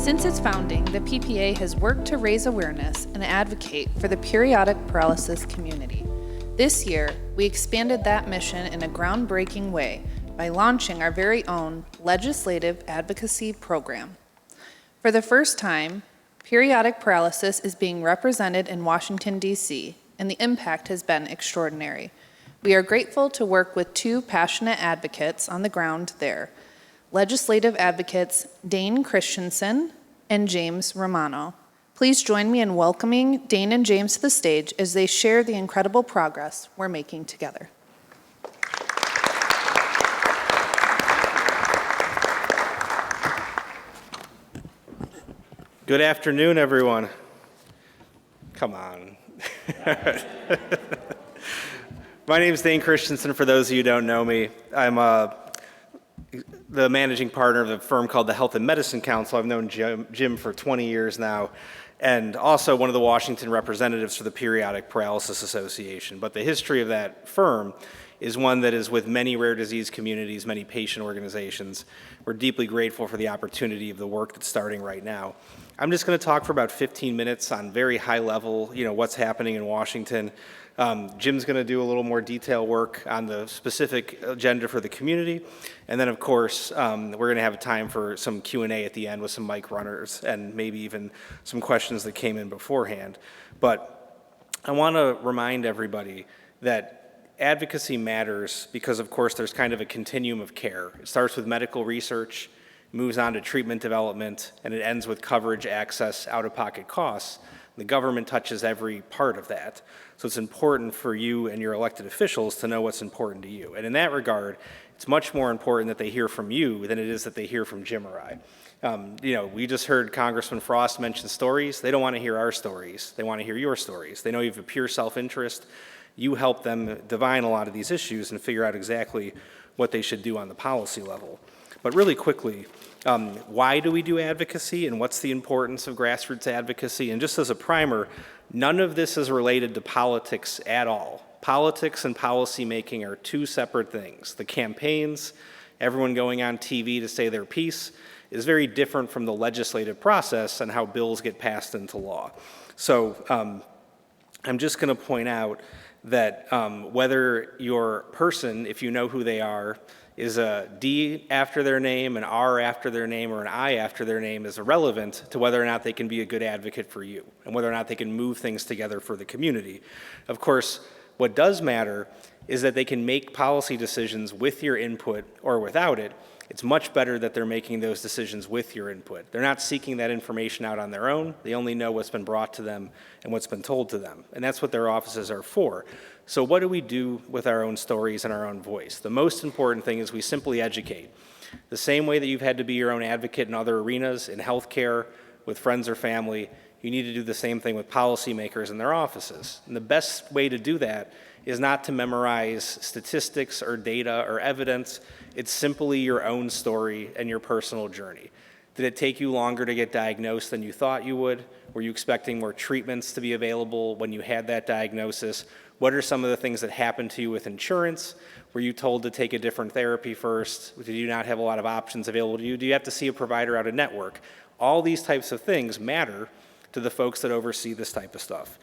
Since its founding, the PPA has worked to raise awareness and advocate for the periodic paralysis community. This year, we expanded that mission in a groundbreaking way by launching our very own legislative advocacy program. For the first time, periodic paralysis is being represented in Washington, D.C., and the impact has been extraordinary. We are grateful to work with two passionate advocates on the ground there, legislative advocates Dane Christiansen and James Romano. Please join me in welcoming Dane and James to the stage as they share the incredible progress we're making together. Good afternoon, everyone. Come on. My name is Dane Christiansen, for those of you who don't know me. I'm the managing partner of a firm called the Health and Medicine Council. I've known Jim for 20 years now, and also one of the Washington representatives for the Periodic Paralysis Association. But the history of that firm is one that is with many rare disease communities, many patient organizations. We're deeply grateful for the opportunity of the work that's starting right now. I'm just going to talk for about 15 minutes on very high level, what's happening in Washington. Jim's going to do a little more detailed work on the specific agenda for the community. And then, of course, we're going to have time for some Q&A at the end with some mic runners and maybe even some questions that came in beforehand. But I want to remind everybody that advocacy matters because, of course, there's kind of a continuum of care. It starts with medical research, moves on to treatment development, and it ends with coverage, access, out-of-pocket costs. The government touches every part of that. So it's important for you and your elected officials to know what's important to you. And in that regard, it's much more important that they hear from you than it is that they hear from Jim or I. We just heard Congressman Frost mention stories. They don't want to hear our stories. They want to hear your stories. They know you have a pure self-interest. You help them divine a lot of these issues and figure out exactly what they should do on the policy level. But really quickly, why do we do advocacy and what's the importance of grassroots advocacy? And just as a primer, none of this is related to politics at all. Politics and policy making are two separate things. The campaigns, everyone going on TV to say their piece, is very different from the legislative process and how bills get passed into law. So I'm just going to point out that whether your person, if you know who they are, is a D after their name, an R after their name, or an I after their name is irrelevant to whether or not they can be a good advocate for you and whether or not they can move things together for the community. Of course, what does matter is that they can make policy decisions with your input or without it. It's much better that they're making those decisions with your input. They're not seeking that information out on their own. They only know what's been brought to them and what's been told to them. And that's what their offices are for. So what do we do with our own stories and our own voice? The most important thing is we simply educate. The same way that you've had to be your own advocate in other arenas, in healthcare, with friends or family, you need to do the same thing with policymakers in their offices. And the best way to do that is not to memorize statistics or data or evidence. It's simply your own story and your personal journey. Did it take you longer to get diagnosed than you thought you would? Were you expecting more treatments to be available when you had that diagnosis? What are some of the things that happened to you with insurance? Were you told to take a different therapy first? Did you not have a lot of options available to you? Do you have to see a provider out of network? All these types of things matter to the folks that oversee this type of stuff.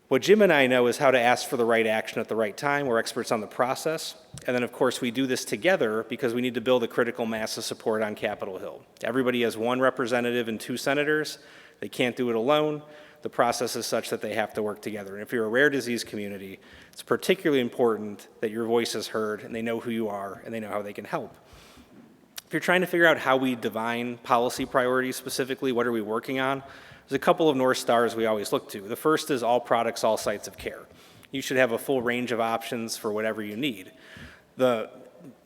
What Jim and I know is how to ask for the right action at the right time. We're experts on the process. And then, of course, we do this together because we need to build a critical mass of support on Capitol Hill. Everybody has one representative and two senators. They can't do it alone. The process is such that they have to work together. And if you're a rare disease community, it's particularly important that your voice is heard and they know who you are and they know how they can help. If you're trying to figure out how we divine policy priorities specifically, what are we working on? There's a couple of North Stars we always look to. The first is all products, all sites of care. You should have a full range of options for whatever you need. The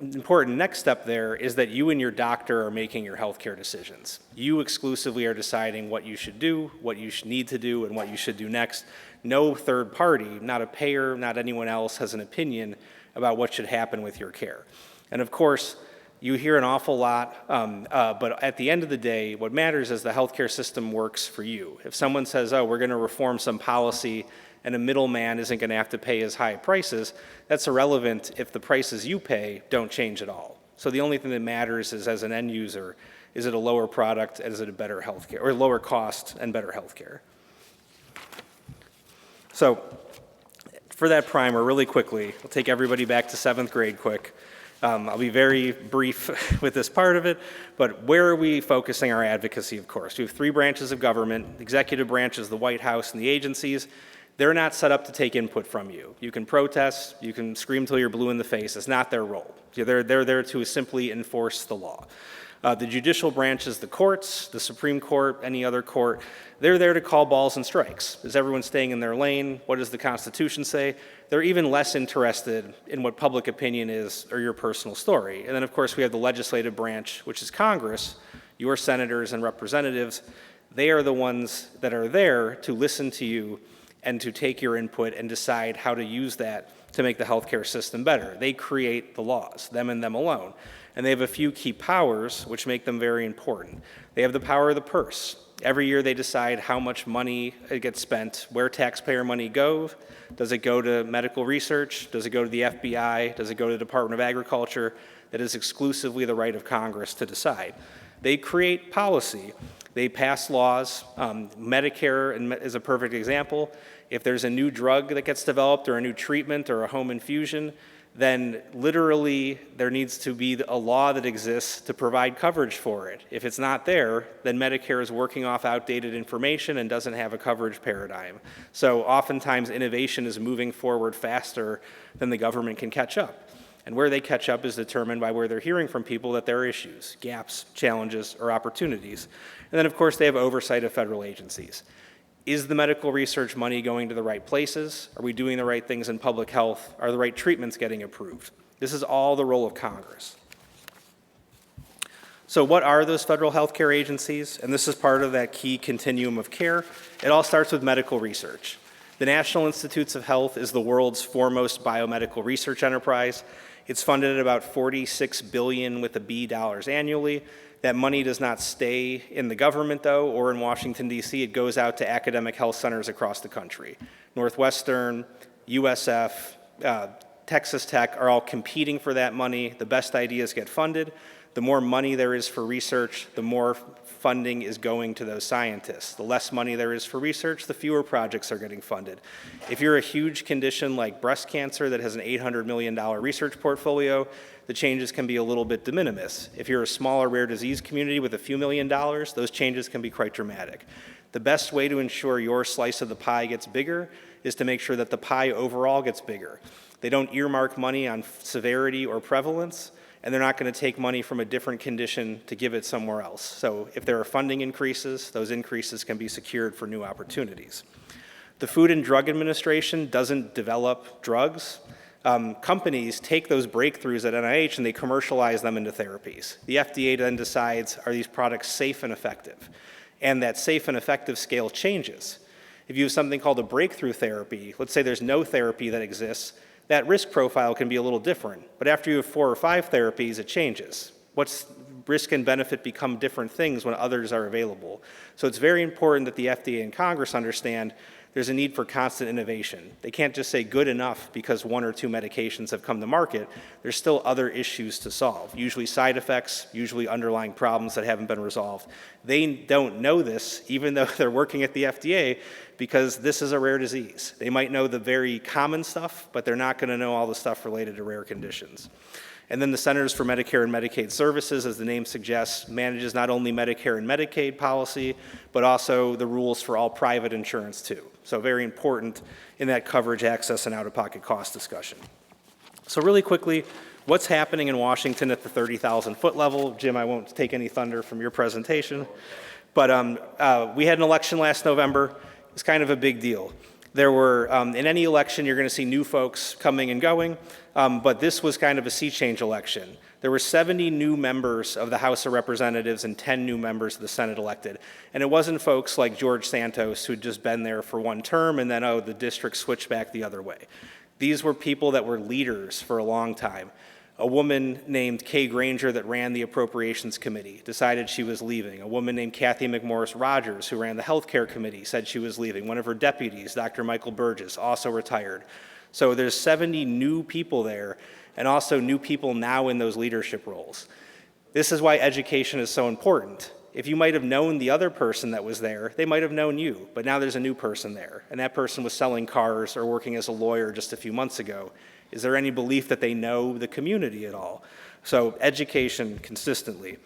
important next step there is that you and your doctor are making your healthcare decisions. You exclusively are deciding what you should do, what you should need to do, and what you should do next. No third party, not a payer, not anyone else, has an opinion about what should happen with your care. And of course, you hear an awful lot, but at the end of the day, what matters is the healthcare system works for you. If someone says, oh, we're going to reform some policy and a middleman isn't going to have to pay as high prices, that's irrelevant if the prices you pay don't change at all. So the only thing that matters is, as an end user, Is it a lower product? Is it a better healthcare, or lower cost and better healthcare? So for that primer, really quickly, I'll take everybody back to 7th grade quick. I'll be very brief with this part of it, but where are we focusing our advocacy, of course? We have 3 branches of government. The executive branch is the White House and the agencies. They're not set up to take input from you. You can protest, you can scream till you're blue in the face. It's not their role. They're there to simply enforce the law. The judicial branch is the courts, the Supreme Court, any other court. They're there to call balls and strikes. Is everyone staying in their lane? What does the Constitution say? They're even less interested in what public opinion is or your personal story. And then, of course, we have the legislative branch, which is Congress, your senators and representatives. They are the ones that are there to listen to you and to take your input and decide how to use that to make the healthcare system better. They create the laws, them and them alone. And they have a few key powers which make them very important. They have the power of the purse. Every year they decide how much money gets spent, where taxpayer money goes. Does it go to medical research? Does it go to the FBI? Does it go to the Department of Agriculture? That is exclusively the right of Congress to decide. They create policy. They pass laws. Medicare is a perfect example. If there's a new drug that gets developed or a new treatment or a home infusion, then literally there needs to be a law that exists to provide coverage for it. If it's not there, then Medicare is working off outdated information and doesn't have a coverage paradigm. So oftentimes innovation is moving forward faster than the government can catch up. And where they catch up is determined by where they're hearing from people that there are issues, gaps, challenges, or opportunities. And then, of course, they have oversight of federal agencies. Is the medical research money going to the right places? Are we doing the right things in public health? Are the right treatments getting approved? This is all the role of Congress. So what are those federal healthcare agencies? And this is part of that key continuum of care. It all starts with medical research. The National Institutes of Health is the world's foremost biomedical research enterprise. It's funded at about $46 billion with a B dollars annually. That money does not stay in the government, though, or in Washington, D.C. It goes out to academic health centers across the country. Northwestern, USF, Texas Tech are all competing for that money. The best ideas get funded. The more money there is for research, the more funding is going to those scientists. The less money there is for research, the fewer projects are getting funded. If you're a huge condition like breast cancer that has an $800 million research portfolio, the changes can be a little bit de minimis. If you're a smaller rare disease community with a few $1 million, those changes can be quite dramatic. The best way to ensure your slice of the pie gets bigger is to make sure that the pie overall gets bigger. They don't earmark money on severity or prevalence, and they're not going to take money from a different condition to give it somewhere else. So if there are funding increases, those increases can be secured for new opportunities. The Food and Drug Administration doesn't develop drugs. Companies take those breakthroughs at NIH and they commercialize them into therapies. The FDA then decides, are these products safe and effective? And that safe and effective scale changes. If you have something called a breakthrough therapy, let's say there's no therapy that exists, that risk profile can be a little different. But after you have 4 or 5 therapies, it changes. What's risk and benefit become different things when others are available. So it's very important that the FDA and Congress understand there's a need for constant innovation. They can't just say good enough because 1 or 2 medications have come to market. There's still other issues to solve, usually side effects, usually underlying problems that haven't been resolved. They don't know this, even though they're working at the FDA, because this is a rare disease. They might know the very common stuff, but they're not going to know all the stuff related to rare conditions. And then the Centers for Medicare and Medicaid Services, as the name suggests, manages not only Medicare and Medicaid policy, but also the rules for all private insurance too. So very important in that coverage, access, and out-of-pocket cost discussion. So really quickly, what's happening in Washington at the 30,000-foot level? Jim, I won't take any thunder from your presentation. But we had an election last November. It's kind of a big deal. There were, in any election, you're going to see new folks coming and going, but this was kind of a sea change election. There were 70 new members of the House of Representatives and 10 new members of the Senate elected. And it wasn't folks like George Santos who'd just been there for 1 term and then, oh, the district switched back the other way. These were people that were leaders for a long time. A woman named Kay Granger that ran the Appropriations Committee decided she was leaving. A woman named Kathy McMorris Rogers, who ran the Healthcare Committee, said she was leaving. One of her deputies, Dr. Michael Burgess, also retired. So there's 70 new people there, and also new people now in those leadership roles. This is why education is so important. If you might have known the other person that was there, they might have known you, but now there's a new person there, and that person was selling cars or working as a lawyer just a few months ago. Is there any belief that they know the community at all? So education consistently.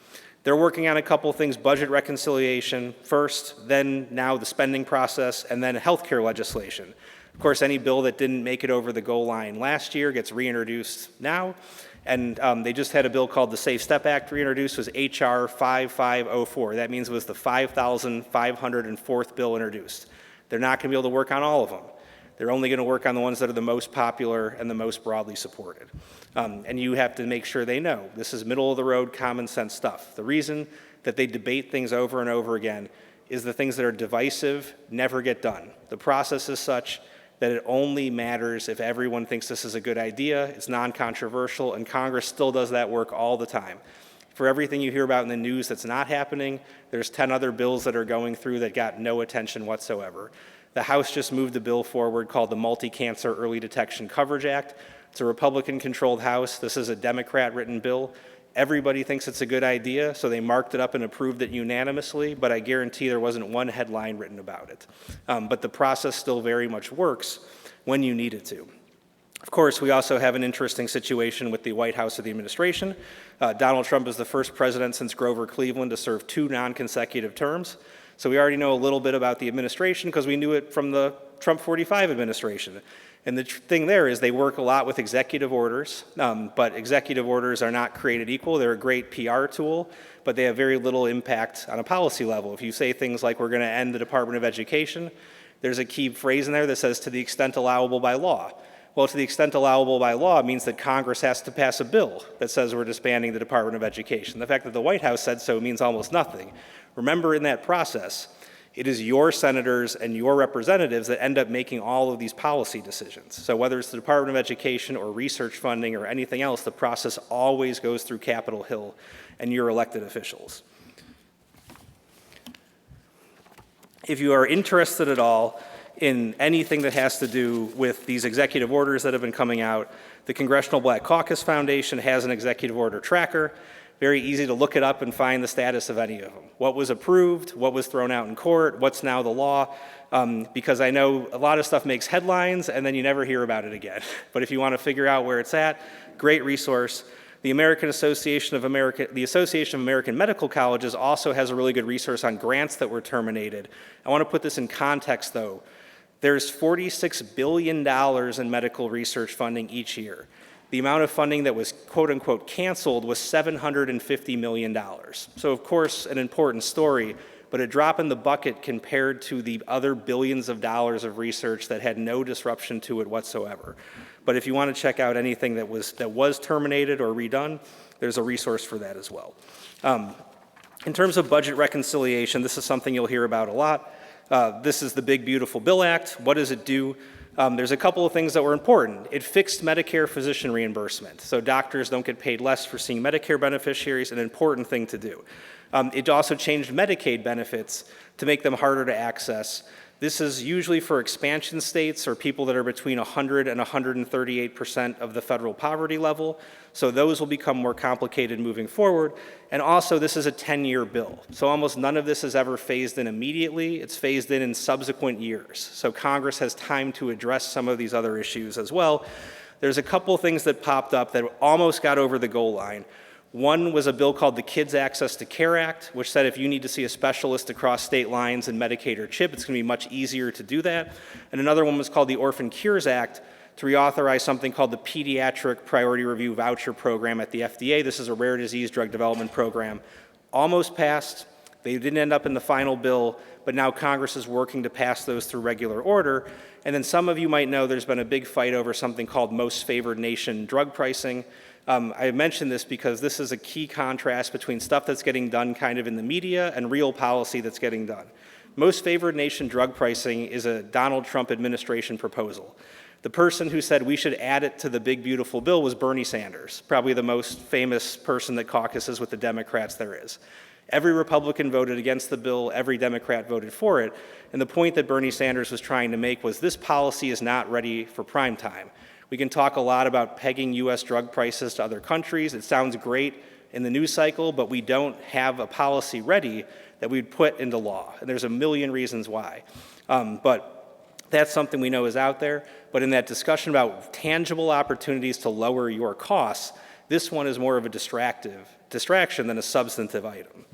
They're working on a couple things, budget reconciliation first, then now the spending process, and then healthcare legislation. Of course, any bill that didn't make it over the goal line last year gets reintroduced now. And they just had a bill called the Safe Step Act reintroduced, was H.R. 5504. That means it was the 5,504th bill introduced. They're not going to be able to work on all of them. They're only going to work on the ones that are the most popular and the most broadly supported. And you have to make sure they know this is middle of the road, common sense stuff. The reason that they debate things over and over again is the things that are divisive never get done. The process is such that it only matters if everyone thinks this is a good idea, it's non-controversial, and Congress still does that work all the time. For everything you hear about in the news that's not happening, there's 10 other bills that are going through that got no attention whatsoever. The House just moved a bill forward called the Multi-Cancer Early Detection Coverage Act. It's a Republican-controlled House. This is a Democrat-written bill. Everybody thinks it's a good idea, so they marked it up and approved it unanimously, but I guarantee there wasn't one headline written about it. But the process still very much works when you need it to. Of course, we also have an interesting situation with the White House of the administration. Donald Trump is the first president since Grover Cleveland to serve 2 non-consecutive terms. So we already know a little bit about the administration because we knew it from the Trump 45 administration. And the thing there is they work a lot with executive orders, but executive orders are not created equal. They're a great PR tool, but they have very little impact on a policy level. If you say things like we're going to end the Department of Education, there's a key phrase in there that says to the extent allowable by law. Well, to the extent allowable by law means that Congress has to pass a bill that says we're disbanding the Department of Education. The fact that the White House said so means almost nothing. Remember, in that process, it is your senators and your representatives that end up making all of these policy decisions. So whether it's the Department of Education or research funding or anything else, the process always goes through Capitol Hill and your elected officials. If you are interested at all in anything that has to do with these executive orders that have been coming out, the Congressional Black Caucus Foundation has an executive order tracker. Very easy to look it up and find the status of any of them. What was approved, what was thrown out in court, what's now the law, because I know a lot of stuff makes headlines and then you never hear about it again. But if you want to figure out where it's at, great resource. The Association of American Medical Colleges also has a really good resource on grants that were terminated. I want to put this in context though. There's $46 billion in medical research funding each year. The amount of funding that was quote unquote canceled was $750 million. So of course, an important story, but a drop in the bucket compared to the other billions of dollars of research that had no disruption to it whatsoever. But if you want to check out anything that was terminated or redone, there's a resource for that as well. In terms of budget reconciliation, this is something you'll hear about a lot. This is the Big Beautiful Bill Act. What does it do? There's a couple of things that were important. It fixed Medicare physician reimbursement, so doctors don't get paid less for seeing Medicare beneficiaries, an important thing to do. It also changed Medicaid benefits to make them harder to access. This is usually for expansion states or people that are between 100 and 138% of the federal poverty level. So those will become more complicated moving forward. And also, this is a 10-year bill. So almost none of this is ever phased in immediately. It's phased in subsequent years. So Congress has time to address some of these other issues as well. There's a couple things that popped up that almost got over the goal line. One was a bill called the Kids Access to Care Act, which said if you need to see a specialist across state lines in Medicaid or CHIP, it's going to be much easier to do that. And another one was called the Orphan Cures Act to reauthorize something called the Pediatric Priority Review Voucher Program at the FDA. This is a rare disease drug development program. Almost passed. They didn't end up in the final bill, but now Congress is working to pass those through regular order. And then some of you might know there's been a big fight over something called Most Favored Nation drug pricing. I mentioned this because this is a key contrast between stuff that's getting done kind of in the media and real policy that's getting done. Most Favored Nation drug pricing is a Donald Trump administration proposal. The person who said we should add it to the Big Beautiful Bill was Bernie Sanders, probably the most famous person that caucuses with the Democrats there is. Every Republican voted against the bill, every Democrat voted for it, and the point that Bernie Sanders was trying to make was this policy is not ready for prime time. We can talk a lot about pegging U.S. drug prices to other countries. It sounds great in the news cycle, but we don't have a policy ready that we'd put into law. And there's a million reasons why. But that's something we know is out there. But in that discussion about tangible opportunities to lower your costs, this one is more of a distraction than a substantive item.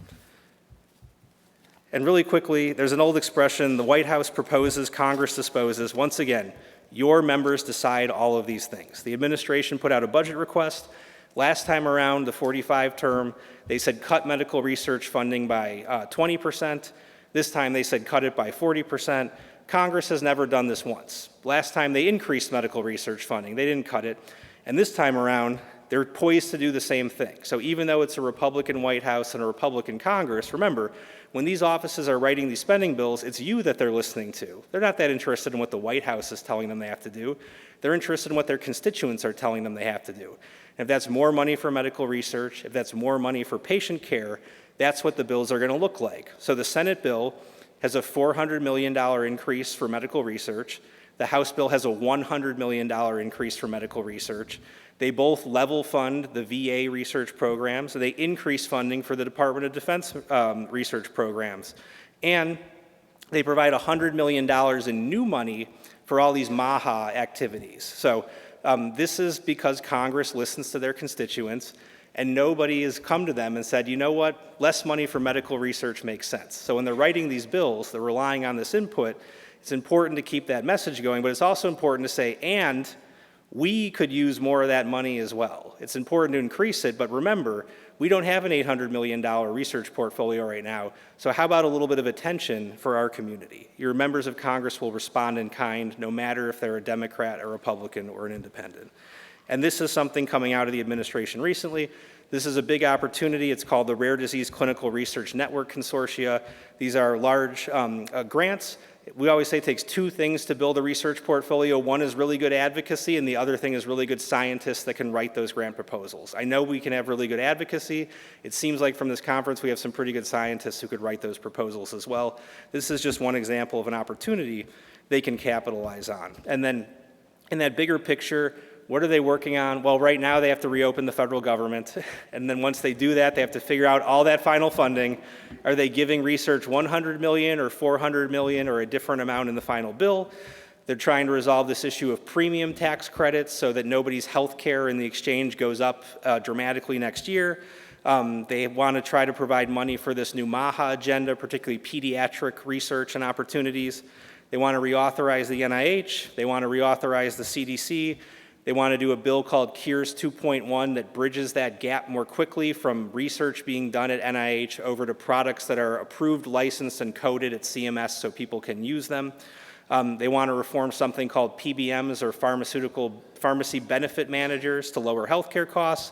And really quickly, there's an old expression, the White House proposes, Congress disposes. Once again, your members decide all of these things. The administration put out a budget request. Last time around, the 45 term, they said cut medical research funding by 20%. This time they said cut it by 40%. Congress has never done this once. Last time they increased medical research funding, they didn't cut it. And this time around, they're poised to do the same thing. So even though it's a Republican White House and a Republican Congress, remember, when these offices are writing these spending bills, it's you that they're listening to. They're not that interested in what the White House is telling them they have to do. They're interested in what their constituents are telling them they have to do. And if that's more money for medical research, if that's more money for patient care, that's what the bills are going to look like. So the Senate bill has a $400 million increase for medical research. The House bill has a $100 million increase for medical research. They both level fund the VA research programs, so they increase funding for the Department of Defense research programs. And they provide $100 million in new money for all these MAHA activities. So this is because Congress listens to their constituents, and nobody has come to them and said, you know what, less money for medical research makes sense. So when they're writing these bills, they're relying on this input. It's important to keep that message going, but it's also important to say, and we could use more of that money as well. It's important to increase it, but remember, we don't have an $800 million research portfolio right now, so how about a little bit of attention for our community? Your members of Congress will respond in kind, no matter if they're a Democrat, a Republican, or an independent. And this is something coming out of the administration recently. This is a big opportunity. It's called the Rare Disease Clinical Research Network Consortia. These are large grants. We always say it takes two things to build a research portfolio. One is really good advocacy, and the other thing is really good scientists that can write those grant proposals. I know we can have really good advocacy. It seems like from this conference we have some pretty good scientists who could write those proposals as well. This is just one example of an opportunity they can capitalize on. And then in that bigger picture, what are they working on? Well, right now they have to reopen the federal government. And then once they do that, they have to figure out all that final funding. Are they giving research $100 million or $400 million or a different amount in the final bill? They're trying to resolve this issue of premium tax credits so that nobody's health care in the exchange goes up dramatically next year. They want to try to provide money for this new MAHA agenda, particularly pediatric research and opportunities. They want to reauthorize the NIH. They want to reauthorize the CDC. They want to do a bill called Cures 2.1 that bridges that gap more quickly from research being done at NIH over to products that are approved, licensed, and coded at CMS so people can use them. They want to reform something called PBMs, or pharmacy benefit managers, to lower healthcare costs.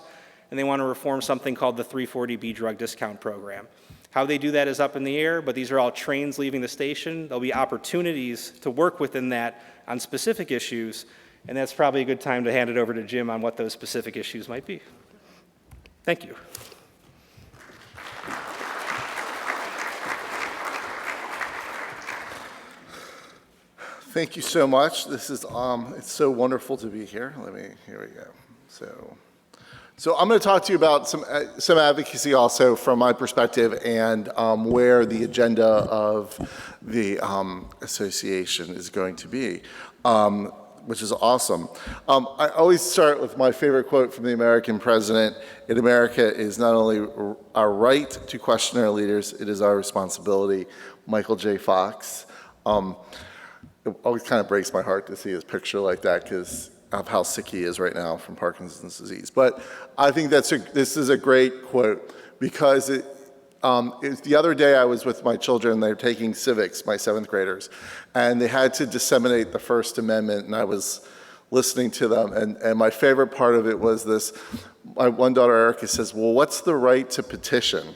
And they want to reform something called the 340B drug discount program. How they do that is up in the air, but these are all trains leaving the station. There'll be opportunities to work within that on specific issues. And that's probably a good time to hand it over to Jim on what those specific issues might be. Thank you. Thank you so much. This is it's so wonderful to be here. Here we go. So I'm going to talk to you about some advocacy also from my perspective, and where the agenda of the association is going to be. Which is awesome. I always start with my favorite quote from the American president: "In America, it is not only our right to question our leaders, it is our responsibility." Michael J. Fox. It always kind of breaks my heart to see his picture like that because of how sick he is right now from Parkinson's disease. But I think this is a great quote because the other day I was with my children. They're taking civics, my 7th graders, and they had to disseminate the First Amendment, and I was listening to them, and my favorite part of it was this. My one daughter, Erica, says, "Well, what's the right to petition?"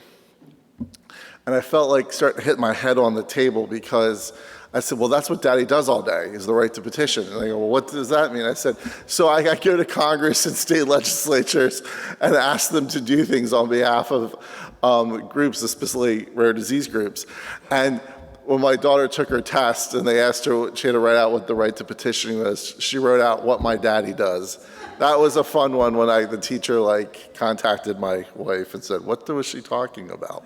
And I felt like starting to hit my head on the table because I said, well, that's what Daddy does all day, is the right to petition. And they go, well, what does that mean? I said, so I go to Congress and state legislatures and ask them to do things on behalf of groups, especially rare disease groups. And when my daughter took her test and they asked her, she had to write out what the right to petitioning was, she wrote out what my daddy does. That was a fun one when the teacher contacted my wife and said, what was she talking about?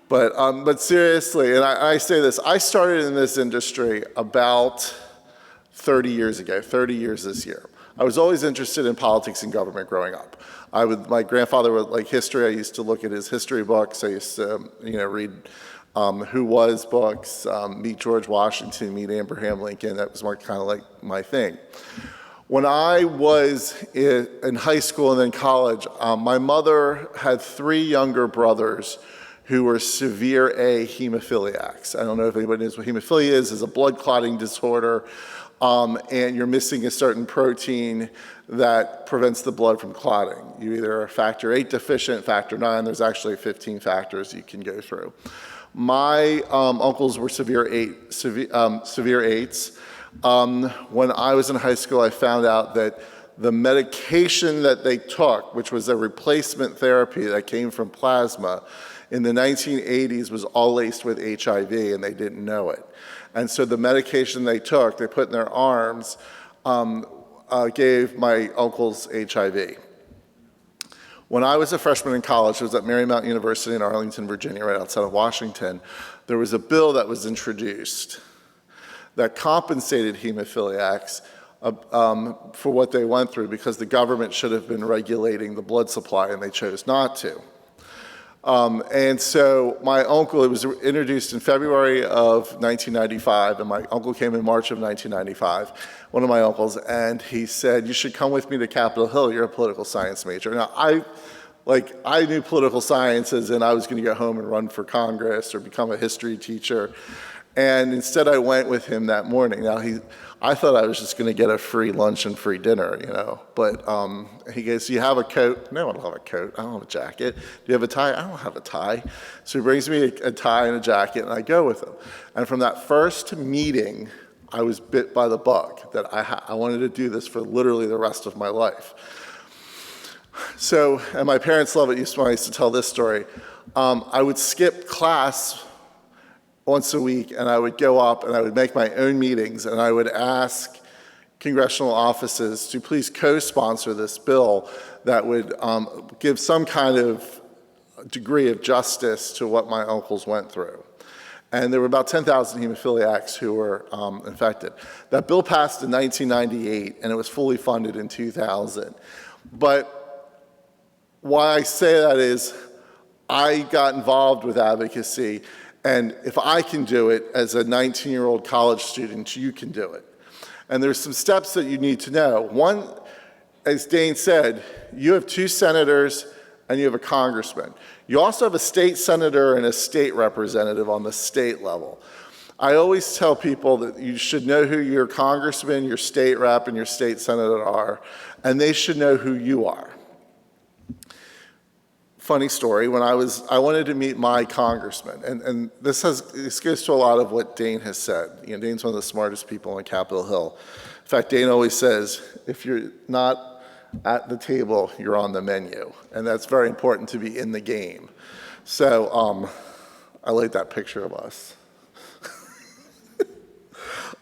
But seriously, and I say this, I started in this industry about 30 years ago, 30 years this year. I was always interested in politics and government growing up. My grandfather would like history. I used to look at his history books. I used to, read Who Was books, meet George Washington, meet Abraham Lincoln. That was kind of like my thing. When I was in high school and then college, my mother had 3 younger brothers who were severe A hemophiliacs. I don't know if anybody knows what hemophilia is. It's a blood clotting disorder, and you're missing a certain protein that prevents the blood from clotting. You either are factor 8 deficient, factor 9, there's actually 15 factors you can go through. My uncles were severe 8s. When I was in high school, I found out that the medication that they took, which was a replacement therapy that came from plasma, in the 1980s was all laced with HIV, and they didn't know it. And so the medication they took, they put in their arms, gave my uncles HIV. When I was a freshman in college, I was at Marymount University in Arlington, Virginia, right outside of Washington. There was a bill that was introduced that compensated hemophiliacs for what they went through because the government should have been regulating the blood supply, and they chose not to. And so my uncle, it was introduced in February of 1995, and my uncle came in March of 1995, one of my uncles, and he said, you should come with me to Capitol Hill, you're a political science major. Now, I knew political sciences, and I was gonna go home and run for Congress or become a history teacher. And instead I went with him that morning. Now I thought I was just gonna get a free lunch and free dinner, But he goes, do you have a coat? No, I don't have a coat. I don't have a jacket. Do you have a tie? I don't have a tie. So he brings me a tie and a jacket, and I go with him. And from that first meeting, I was bit by the bug that I wanted to do this for literally the rest of my life. So, and my parents love it. I used to tell this story. I would skip class once a week, and I would go up and I would make my own meetings, and I would ask congressional offices to please co-sponsor this bill that would give some kind of degree of justice to what my uncles went through. And there were about 10,000 hemophiliacs who were infected. That bill passed in 1998, and it was fully funded in 2000. But why I say that is I got involved with advocacy, and if I can do it as a 19-year-old college student, you can do it. And there's some steps that you need to know. One, as Dane said, you have 2 senators and you have a congressman. You also have a state senator and a state representative on the state level. I always tell people that you should know who your congressman, your state rep, and your state senator are, and they should know who you are. Funny story, when I wanted to meet my congressman, and this goes to a lot of what Dane has said. Dane's one of the smartest people on Capitol Hill. In fact, Dane always says, if you're not at the table, you're on the menu. And that's very important to be in the game. So I like that picture of us.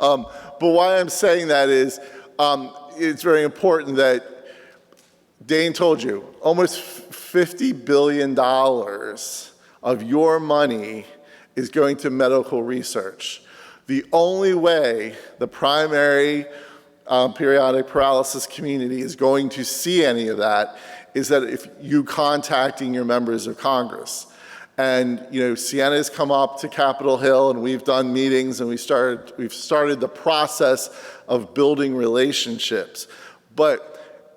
But why I'm saying that is, it's very important that Dane told you, almost $50 billion of your money is going to medical research. The only way the primary periodic paralysis community is going to see any of that is that if you contacting your members of Congress. And Sienna's come up to Capitol Hill, and we've done meetings, and we've started the process of building relationships. But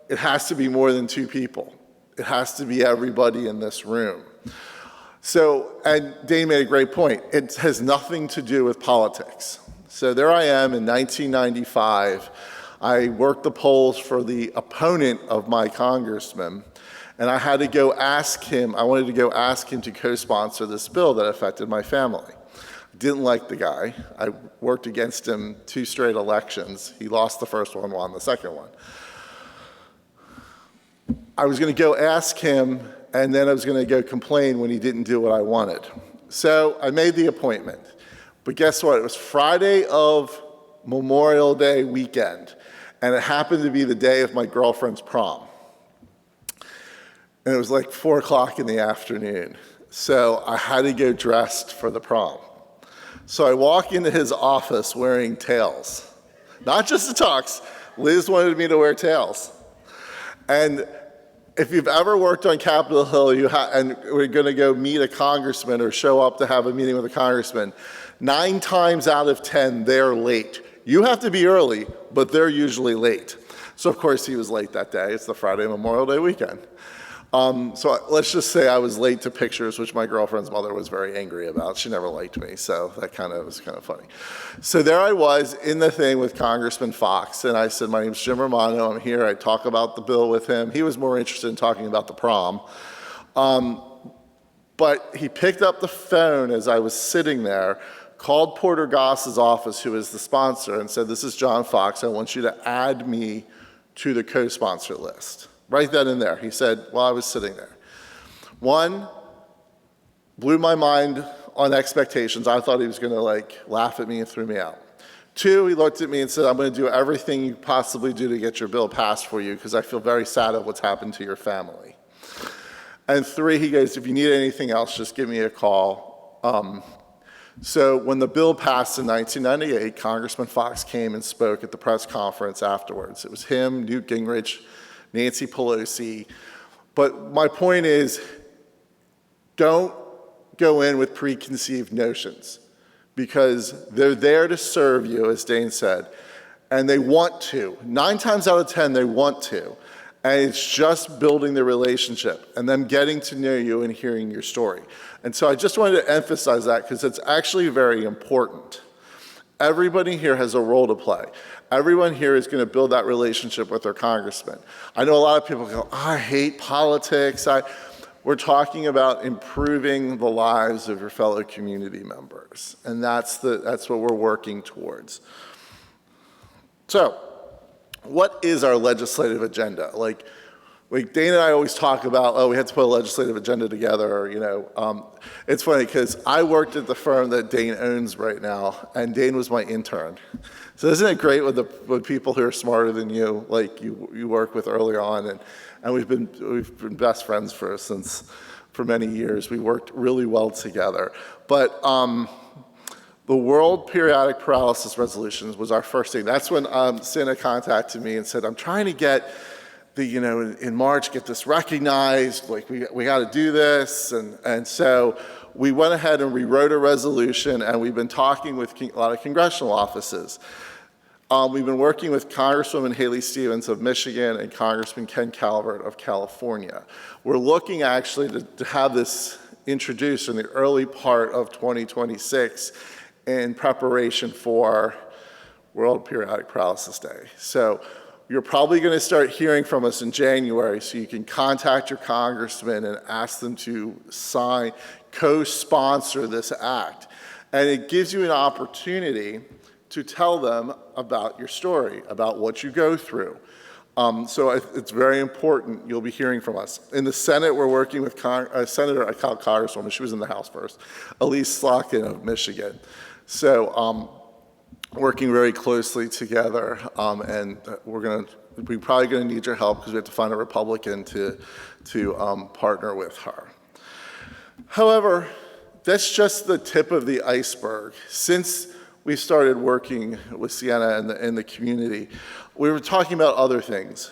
it has to be more than 2 people. It has to be everybody in this room. So, and Dane made a great point. It has nothing to do with politics. So there I am in 1995. I worked the polls for the opponent of my congressman, and I had to go ask him, I wanted to go ask him to co-sponsor this bill that affected my family. I didn't like the guy. I worked against him 2 straight elections. He lost the first one, won the second one. I was going to go ask him, and then I was going to go complain when he didn't do what I wanted. So I made the appointment. But guess what? It was Friday of Memorial Day weekend, and it happened to be the day of my girlfriend's prom. And it was like 4 o'clock in the afternoon. So I had to go dressed for the prom. So I walk into his office wearing tails. Not just a tux. Liz wanted me to wear tails. And if you've ever worked on Capitol Hill and we're going to go meet a congressman or show up to have a meeting with a congressman, 9 times out of 10, they're late. You have to be early, but they're usually late. So of course he was late that day. It's the Friday Memorial Day weekend. So let's just say I was late to pictures, which my girlfriend's mother was very angry about. She never liked me, so that was kind of funny. So there I was in the thing with Congressman Fox, and I said, my name's Jim Romano, I'm here, I talk about the bill with him. He was more interested in talking about the prom. But he picked up the phone as I was sitting there, called Porter Goss's office, who is the sponsor, and said, this is John Fox, I want you to add me to the co-sponsor list. Right then and there. He said, while I was sitting there. 1, blew my mind on expectations. I thought he was gonna laugh at me and threw me out. 2, he looked at me and said, I'm gonna do everything you possibly do to get your bill passed for you because I feel very sad at what's happened to your family. And 3, he goes, if you need anything else, just give me a call. So when the bill passed in 1998, Congressman Fox came and spoke at the press conference afterwards. It was him, Newt Gingrich, Nancy Pelosi. But my point is, don't go in with preconceived notions because they're there to serve you, as Dane said, and they want to. 9 times out of 10, they want to. And it's just building the relationship and them getting to know you and hearing your story. And so I just wanted to emphasize that because it's actually very important. Everybody here has a role to play. Everyone here is going to build that relationship with their congressman. I know a lot of people go, I hate politics. We're talking about improving the lives of your fellow community members. And that's what we're working towards. So, what is our legislative agenda? Like Dane and I always talk about, we had to put a legislative agenda together, It's funny because I worked at the firm that Dane owns right now, and Dane was my intern. So isn't it great with people who are smarter than you, like you work with early on, and we've been best friends for many years. We worked really well together. But the World Periodic Paralysis Resolutions was our first thing. That's when Sina contacted me and said, I'm trying to get in March, get this recognized, we got to do this. And so we went ahead and rewrote a resolution, and we've been talking with a lot of congressional offices. We've been working with Congresswoman Haley Stevens of Michigan and Congressman Ken Calvert of California. We're looking actually to have this introduced in the early part of 2026 in preparation for World Periodic Paralysis Day. So you're probably going to start hearing from us in January, so you can contact your congressman and ask them to sign, co-sponsor this act. And it gives you an opportunity to tell them about your story, about what you go through. So it's very important. You'll be hearing from us. In the Senate, we're working with Senator, I call it Congresswoman, she was in the House first, Elise Slotkin of Michigan. So working very closely together, and we're probably going to need your help because we have to find a Republican to partner with her. However, that's just the tip of the iceberg. Since we started working with Sienna and the community, we were talking about other things.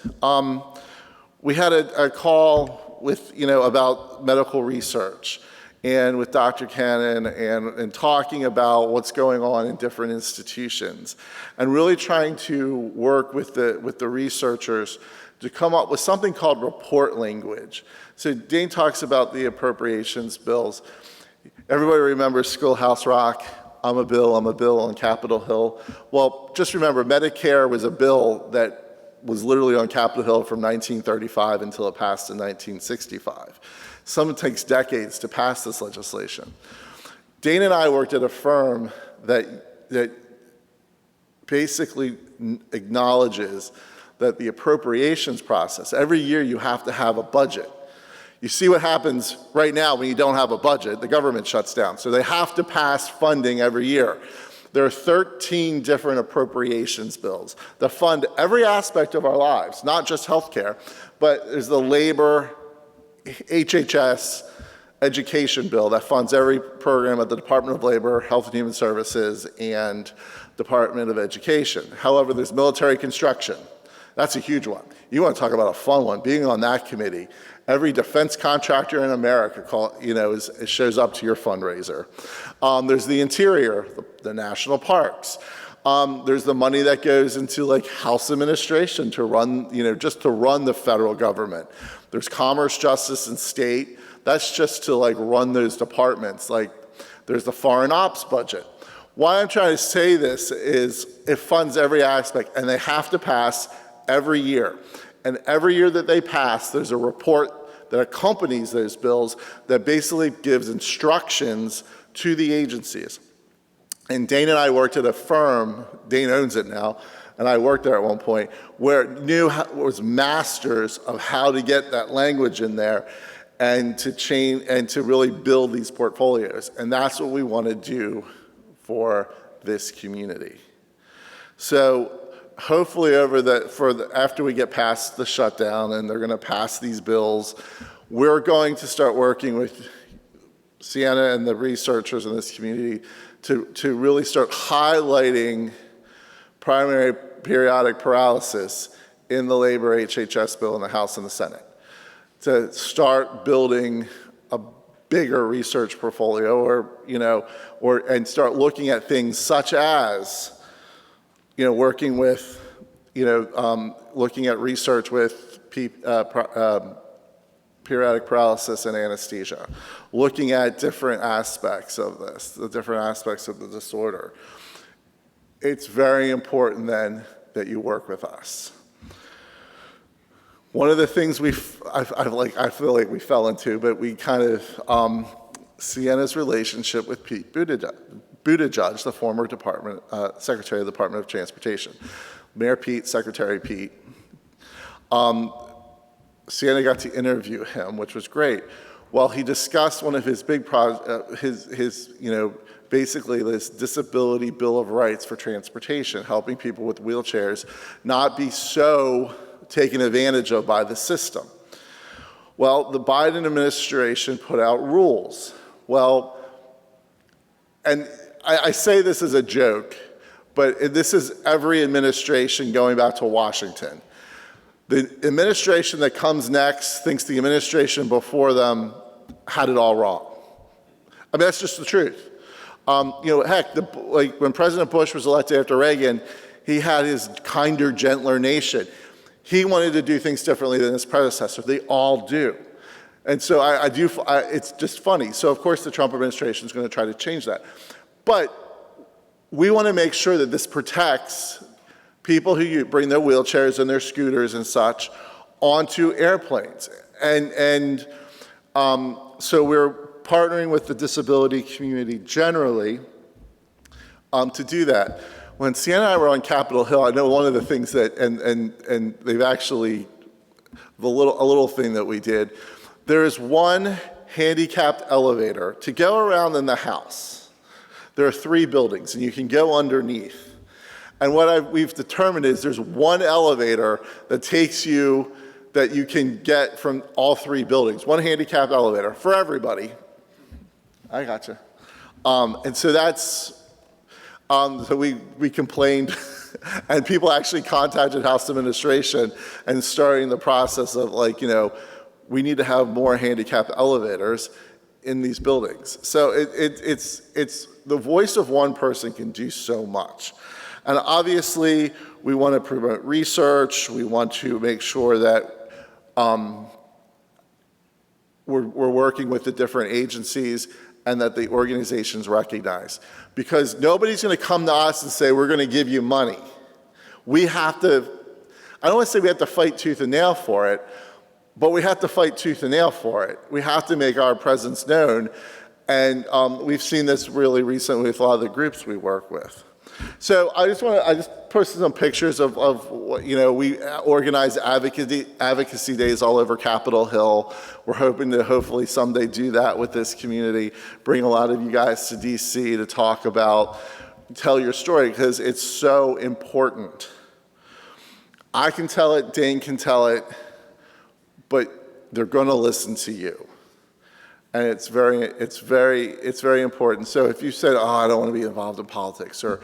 We had a call with, about medical research and with Dr. Cannon and talking about what's going on in different institutions and really trying to work with the researchers to come up with something called report language. So Dane talks about the appropriations bills. Everybody remembers Schoolhouse Rock, I'm a bill on Capitol Hill. Well, just remember, Medicare was a bill that was literally on Capitol Hill from 1935 until it passed in 1965. Some takes decades to pass this legislation. Dane and I worked at a firm that basically acknowledges that the appropriations process, every year you have to have a budget. You see what happens right now when you don't have a budget. The government shuts down. So they have to pass funding every year. There are 13 different appropriations bills that fund every aspect of our lives, not just healthcare, but there's the labor, HHS, education bill that funds every program at the Department of Labor, Health and Human Services, and Department of Education. However, there's military construction. That's a huge one. You want to talk about a fun one. Being on that committee, every defense contractor in America shows up to your fundraiser. There's the interior, the national parks. There's the money that goes into like House administration to run, just to run the federal government. There's commerce, justice, and state. That's just to like run those departments. Like there's the foreign ops budget. Why I'm trying to say this is it funds every aspect, and they have to pass every year. And every year that they pass, there's a report that accompanies those bills that basically gives instructions to the agencies. And Dane and I worked at a firm, Dane owns it now, and I worked there at one point, where it was masters of how to get that language in there and to change and to really build these portfolios. And that's what we want to do for this community. So hopefully after we get past the shutdown and they're going to pass these bills, we're going to start working with Sienna and the researchers in this community to really start highlighting primary periodic paralysis in the labor HHS bill in the House and the Senate, to start building a bigger research portfolio, and start looking at things such as, working with, looking at research with periodic paralysis and anesthesia, looking at different aspects of this, the different aspects of the disorder. It's very important then that you work with us. One of the things I feel like we fell into, but we kind of, Sienna's relationship with Pete Buttigieg, the former Secretary of the Department of Transportation. Mayor Pete, Secretary Pete. Sienna got to interview him, which was great. Well, he discussed one of his big projects, basically this disability bill of rights for transportation, helping people with wheelchairs not be so taken advantage of by the system. Well, the Biden administration put out rules. Well, and I say this as a joke, but this is every administration going back to Washington. The administration that comes next thinks the administration before them had it all wrong. I mean, that's just the truth. When President Bush was elected after Reagan, he had his kinder, gentler nation. He wanted to do things differently than his predecessor. They all do. And so it's just funny. So of course the Trump administration is going to try to change that. But we want to make sure that this protects people who bring their wheelchairs and their scooters and such onto airplanes. And so we're partnering with the disability community generally to do that. When Sienna and I were on Capitol Hill, I know one of the things that, and they've actually, a little thing that we did, there is one handicapped elevator to go around in the house. There are 3 buildings, and you can go underneath. And what we've determined is there's one elevator that takes you, that you can get from all 3 buildings, one handicapped elevator for everybody. I gotcha. And so that's, so we complained, and people actually contacted House administration and starting the process of we need to have more handicapped elevators in these buildings. So it's the voice of one person can do so much. And obviously, we want to promote research. We want to make sure that we're working with the different agencies and that the organizations recognize. Because nobody's going to come to us and say, we're going to give you money. We have to, I don't want to say we have to fight tooth and nail for it, but we have to fight tooth and nail for it. We have to make our presence known. And we've seen this really recently with a lot of the groups we work with. So I just posted some pictures of what, we organize advocacy days all over Capitol Hill. We're hoping to hopefully someday do that with this community, bring a lot of you guys to DC to talk about, tell your story, because it's so important. I can tell it, Dane can tell it, but they're going to listen to you. And it's very important. So if you said, oh, I don't want to be involved in politics, or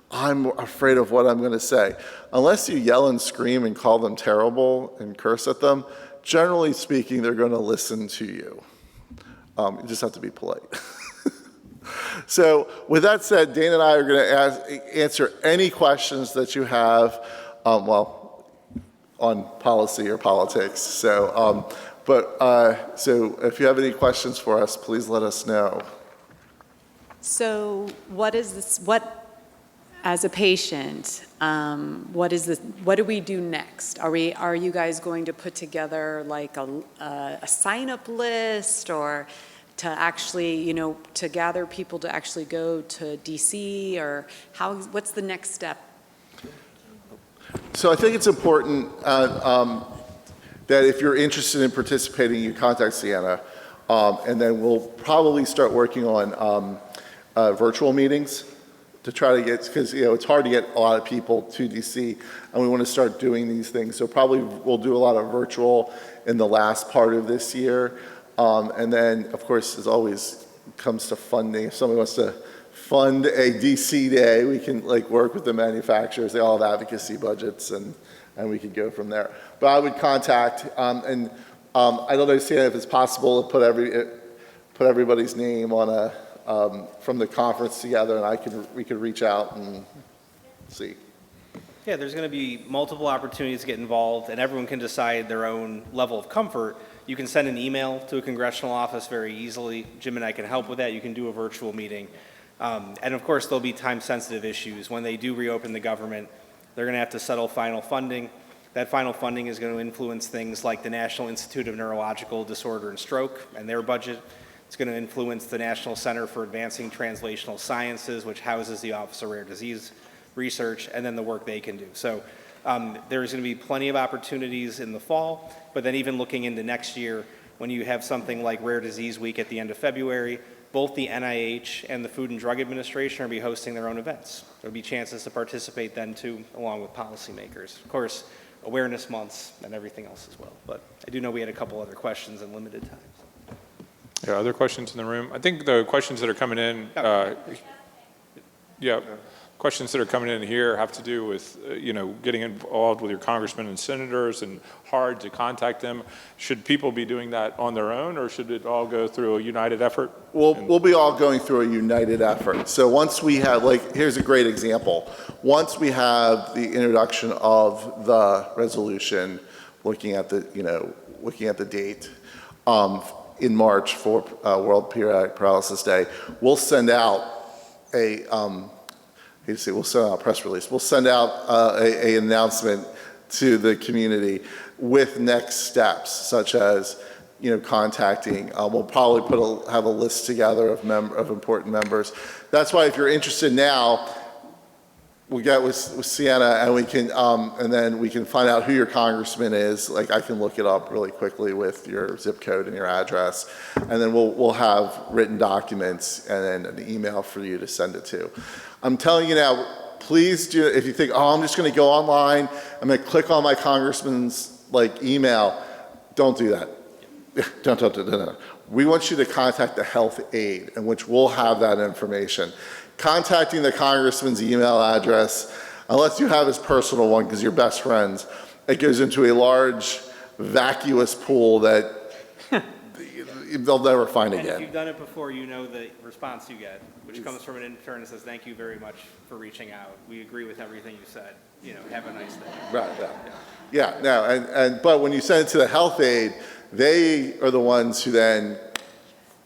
I'm afraid of what I'm going to say, unless you yell and scream and call them terrible and curse at them, generally speaking, they're going to listen to you. You just have to be polite. So with that said, Dane and I are going to answer any questions that you have, on policy or politics. So, so if you have any questions for us, please let us know. So what is this, as a patient, what do we do next? Are you guys going to put together like a sign-up list, or to actually, to gather people to actually go to DC, or what's the next step? So I think it's important that if you're interested in participating, you contact Sienna, and then we'll probably start working on virtual meetings to try to get, because it's hard to get a lot of people to DC, and we want to start doing these things. So probably we'll do a lot of virtual in the last part of this year, and then of course, as always, comes to funding. If somebody wants to fund a DC day, we can work with the manufacturers. They all have advocacy budgets, and we could go from there. But I would contact, I don't know, Sienna, if it's possible to put everybody's name on from the conference together, and we could reach out and see. Yeah, there's going to be multiple opportunities to get involved, and everyone can decide their own level of comfort. You can send an email to a congressional office very easily. Jim and I can help with that. You can do a virtual meeting. And of course, there'll be time-sensitive issues. When they do reopen the government, they're going to have to settle final funding. That final funding is going to influence things like the National Institute of Neurological Disorder and Stroke and their budget. It's going to influence the National Center for Advancing Translational Sciences, which houses the Office of Rare Disease Research, and then the work they can do. So there's going to be plenty of opportunities in the fall, but then even looking into next year, when you have something like Rare Disease Week at the end of February, both the NIH and the Food and Drug Administration are going to be hosting their own events. There'll be chances to participate then too, along with policymakers. Of course, awareness months and everything else as well. But I do know we had a couple other questions in limited time. Yeah, other questions in the room? I think the questions that are coming in, questions that are coming in here have to do with, getting involved with your congressmen and senators, and hard to contact them. Should people be doing that on their own, or should it all go through a united effort? We'll be all going through a united effort. So once we have, here's a great example. Once we have the introduction of the resolution, looking at the date in March for World Periodic Paralysis Day, we'll send out we'll send out a press release. We'll send out an announcement to the community with next steps, such as contacting. We'll probably have a list together of important members. That's why if you're interested now, we'll get with Sienna, and we can and then we can find out who your congressman is. I can look it up really quickly with your zip code and your address, and then we'll have written documents and then an email for you to send it to. I'm telling you now, please do. If you think, I'm just going to go online, I'm going to click on my congressman's email, don't do that. Don't. We want you to contact the health aide, in which we'll have that information. Contacting the congressman's email address, unless you have his personal one because you're best friends, it goes into a large, vacuous pool that they'll never find again. If you've done it before, you know the response you get, which comes from an intern that says, "Thank you very much for reaching out. We agree with everything you said. Have a nice day." Right. No, but when you send it to the health aide, they are the ones who then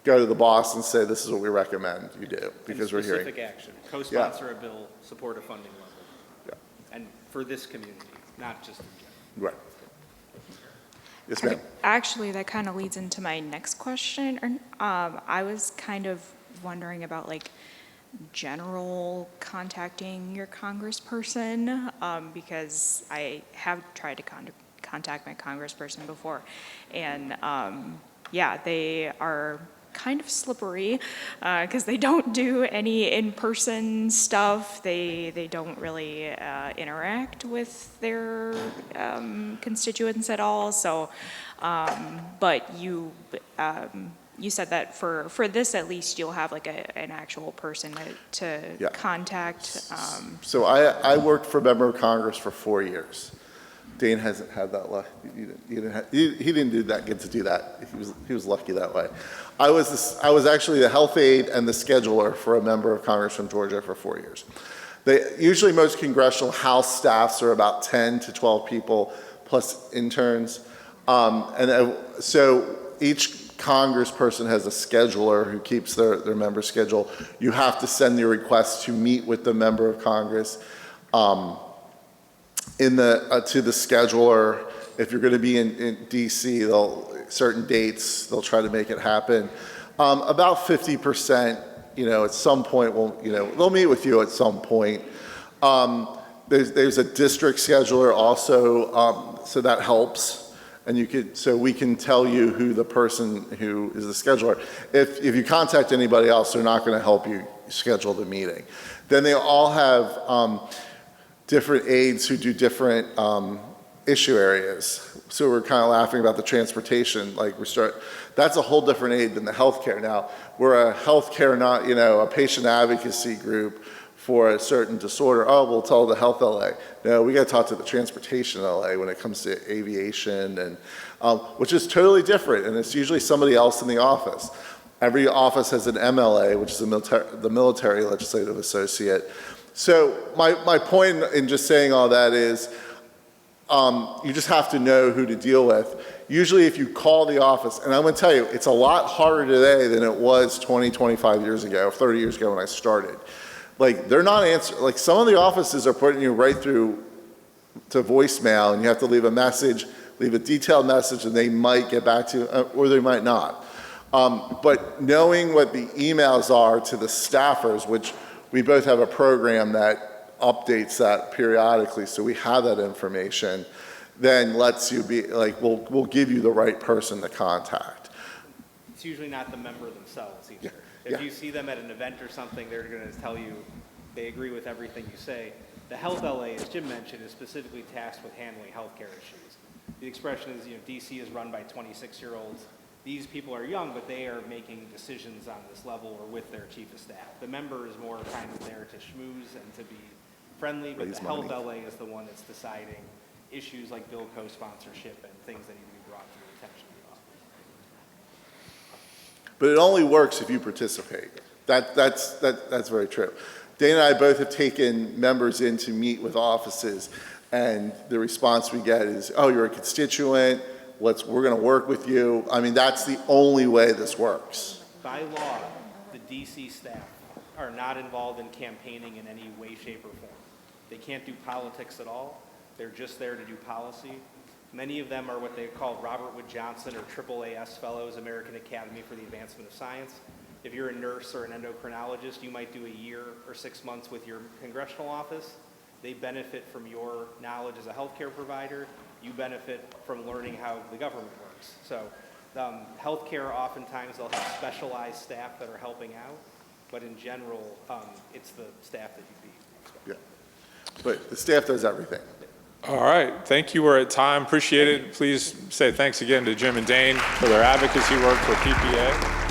go to the boss and say, "This is what we recommend you do," because we're hearing specific action. Co-sponsor a bill, support a funding level, and for this community, not just in general. Right. Yes, ma'am. Actually, that kind of leads into my next question. I was kind of wondering about general contacting your congressperson, because I have tried to contact my congressperson before. And yeah, they are kind of slippery because they don't do any in-person stuff. They don't really interact with their constituents at all. So, but you said that for this at least you'll have like an actual person to Yeah. contact. So I worked for a member of Congress for 4 years. Dane hasn't had that luck. He didn't get to do that. He was lucky that way. I was actually the health aide and the scheduler for a member of Congress from Georgia for 4 years. Usually most congressional House staffs are about 10 to 12 people plus interns. So each congressperson has a scheduler who keeps their member schedule. You have to send your request to meet with the member of Congress to the scheduler. If you're going to be in DC, certain dates, they'll try to make it happen. About 50%, at some point, they'll meet with you at some point. There's a district scheduler also, so that helps. And we can tell you who the person who is the scheduler. If you contact anybody else, they're not going to help you schedule the meeting. Then they all have different aides who do different issue areas. So we're kind of laughing about the transportation. That's a whole different aid than the healthcare. Now, we're a healthcare, not a patient advocacy group for a certain disorder. Oh, we'll tell the health LA. No, we got to talk to the transportation LA when it comes to aviation, and which is totally different. And it's usually somebody else in the office. Every office has an MLA, which is the military legislative associate. So my point in just saying all that is you just have to know who to deal with. Usually if you call the office, and I'm going to tell you, it's a lot harder today than it was 20, 25 years ago, 30 years ago when I started. They're not answering, some of the offices are putting you right through to voicemail, and you have to leave a message, leave a detailed message, and they might get back to you, or they might not. But knowing what the emails are to the staffers, which we both have a program that updates that periodically, so we have that information, then lets you be, we'll give you the right person to contact. It's usually not the member themselves either. Yeah. If you see them at an event or something, they're going to tell you they agree with everything you say. The Health LA, as Jim mentioned, is specifically tasked with handling healthcare issues. The expression is, DC is run by 26-year-olds. These people are young, but they are making decisions on this level or with their chief of staff. The member is more kind of there to schmooze and to be friendly, but the Health LA is the one that's deciding issues like bill co-sponsorship and things that need to be brought to the attention of the office. But it only works if you participate. That's very true. Dana and I both have taken members in to meet with offices, and the response we get is, oh, you're a constituent, we're going to work with you. I mean, that's the only way this works. By law, the DC staff are not involved in campaigning in any way, shape, or form. They can't do politics at all. They're just there to do policy. Many of them are what they call Robert Wood Johnson or AAAS Fellows, American Academy for the Advancement of Science. If you're a nurse or an endocrinologist, you might do a year or 6 months with your congressional office. They benefit from your knowledge as a healthcare provider. You benefit from learning how the government works. So healthcare, oftentimes they'll have specialized staff that are helping out, but in general, it's the staff that you'd be expecting. Yeah. But the staff does everything. All right, thank you. We're at time. Appreciate it. Please say thanks again to Jim and Dane for their advocacy work for PPA.